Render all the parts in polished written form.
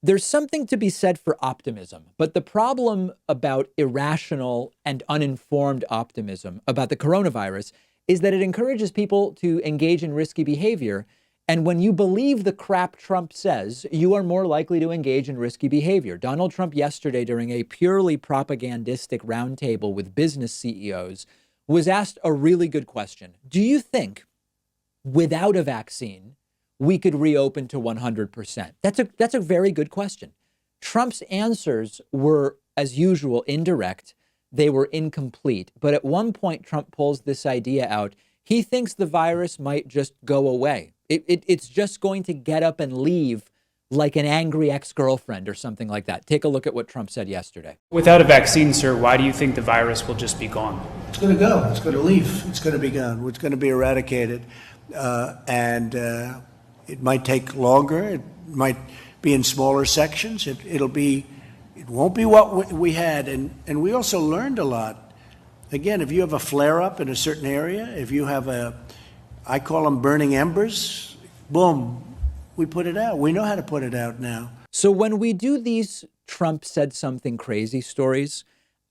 There's something to be said for optimism, but the problem about irrational and uninformed optimism about the coronavirus is that it encourages people to engage in risky behavior. And when you believe the crap Trump says, you are more likely to engage in risky behavior. Donald Trump yesterday, during a purely propagandistic roundtable with business CEOs, was asked a really good question. Do you think without a vaccine, we could reopen to 100%? That's a very good question. Trump's answers were, as usual, indirect. They were incomplete. But at one point, Trump pulls this idea out. He thinks the virus might just go away. It's just going to get up and leave like an angry ex-girlfriend or something like that. Take a look at what Trump said yesterday. Without a vaccine, sir, why do you think the virus will just be gone? It's going to go. It's going to leave. It's going to be gone. It's going to be eradicated. And it might take longer. It might be in smaller sections. It won't be what we had. And we also learned a lot. Again, if you have a flare-up in a certain area, if you have I call them burning embers, boom, we put it out. We know how to put it out now. So when we do these Trump said something crazy stories,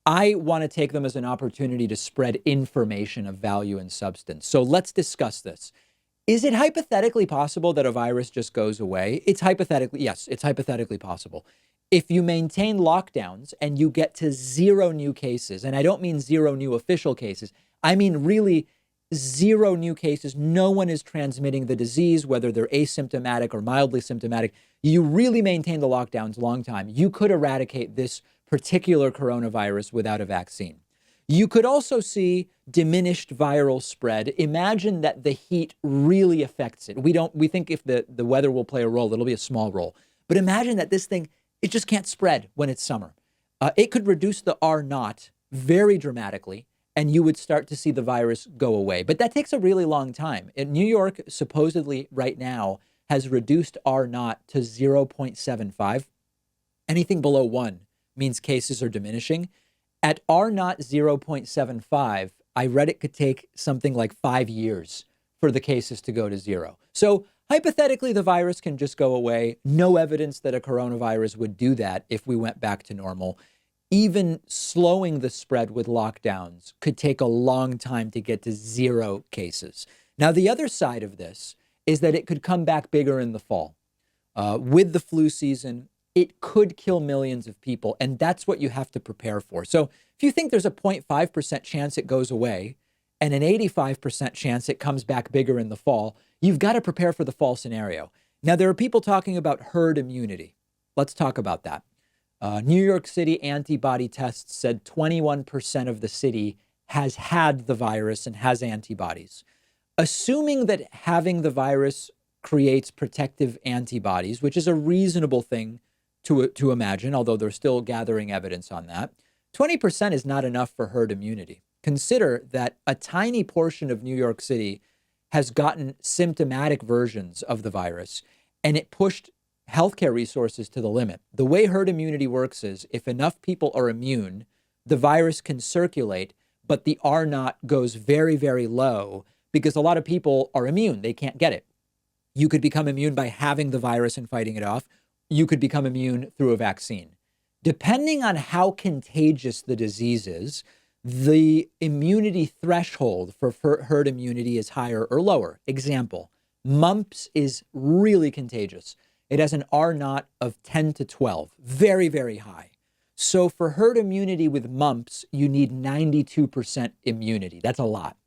I want to take them as an opportunity to spread information of value and substance. So let's discuss this. Is it hypothetically possible that a virus just goes away? Yes, it's hypothetically possible. If you maintain lockdowns and you get to zero new cases, and I don't mean zero new official cases, I mean really zero new cases. No one is transmitting the disease, whether they're asymptomatic or mildly symptomatic. You really maintain the lockdowns a long time. You could eradicate this particular coronavirus without a vaccine. You could also see diminished viral spread. Imagine that the heat really affects it. We think if the weather will play a role, it'll be a small role. But imagine that this thing, it just can't spread when it's summer. It could reduce the R naught very dramatically, and you would start to see the virus go away. But that takes a really long time. In New York, supposedly right now, has reduced R naught to 0.75. Anything below 1 means cases are diminishing. At R naught 0.75, I read it could take something like 5 years for the cases to go to zero. So hypothetically, the virus can just go away. No evidence that a coronavirus would do that if we went back to normal. Even slowing the spread with lockdowns could take a long time to get to zero cases. Now, the other side of this is that it could come back bigger in the fall. With the flu season, it could kill millions of people, and that's what you have to prepare for. So if you think there's a 0.5% chance it goes away and an 85% chance it comes back bigger in the fall, you've got to prepare for the fall scenario. Now, there are people talking about herd immunity. Let's talk about that. New York City antibody tests said 21% of the city has had the virus and has antibodies. Assuming that having the virus creates protective antibodies, which is a reasonable thing to imagine, although they're still gathering evidence on that, 20% is not enough for herd immunity. Consider that a tiny portion of New York City has gotten symptomatic versions of the virus, and it pushed healthcare resources to the limit. The way herd immunity works is if enough people are immune, the virus can circulate, but the R naught goes very, very low because a lot of people are immune. They can't get it. You could become immune by having the virus and fighting it off. You could become immune through a vaccine. Depending on how contagious the disease is, the immunity threshold for herd immunity is higher or lower. Example, mumps is really contagious. It has an R naught of 10 to 12, very, very high. So for herd immunity with mumps, you need 92% immunity. That's a lot.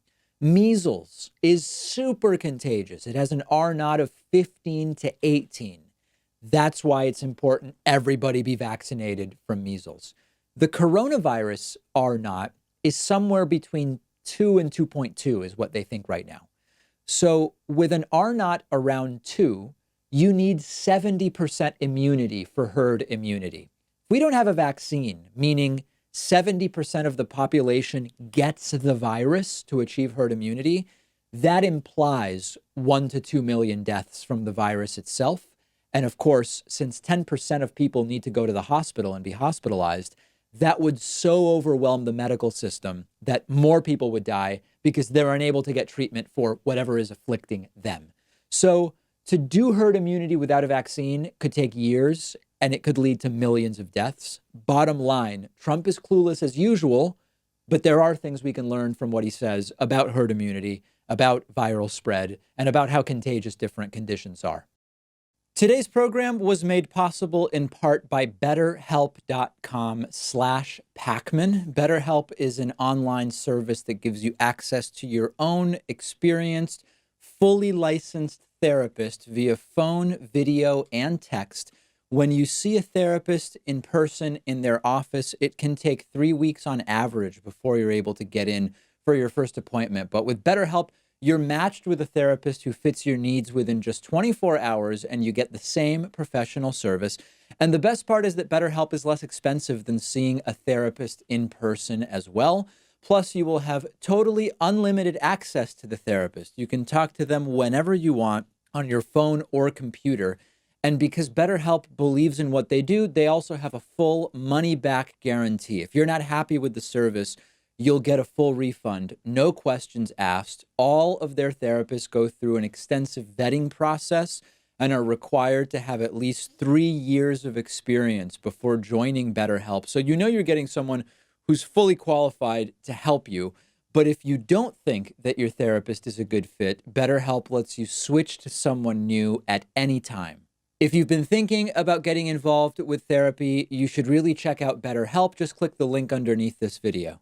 Measles is super contagious. It has an R naught of 15 to 18. That's why it's important everybody be vaccinated from measles. The coronavirus R naught is somewhere between 2 and 2.2 is what they think right now. So with an R naught around 2, you need 70% immunity for herd immunity. If we don't have a vaccine, meaning 70% of the population gets the virus to achieve herd immunity, that implies 1 to 2 million deaths from the virus itself. And of course, since 10% of people need to go to the hospital and be hospitalized, that would so overwhelm the medical system that more people would die because they're unable to get treatment for whatever is afflicting them. So to do herd immunity without a vaccine could take years, and it could lead to millions of deaths. Bottom line, Trump is clueless as usual, but there are things we can learn from what he says about herd immunity, about viral spread, and about how contagious different conditions are. Today's program was made possible in part by BetterHelp.com/Pakman. BetterHelp is an online service that gives you access to your own experienced, fully licensed therapist via phone, video, and text. When you see a therapist in person in their office, it can take 3 weeks on average before you're able to get in for your first appointment. But with BetterHelp, you're matched with a therapist who fits your needs within just 24 hours, and you get the same professional service. And the best part is that BetterHelp is less expensive than seeing a therapist in person as well. Plus, you will have totally unlimited access to the therapist. You can talk to them whenever you want on your phone or computer. And because BetterHelp believes in what they do, they also have a full money-back guarantee. If you're not happy with the service, you'll get a full refund, no questions asked. All of their therapists go through an extensive vetting process and are required to have at least 3 years of experience before joining BetterHelp. So you know you're getting someone who's fully qualified to help you. But if you don't think that your therapist is a good fit, BetterHelp lets you switch to someone new at any time. If you've been thinking about getting involved with therapy, you should really check out BetterHelp. Just click the link underneath this video.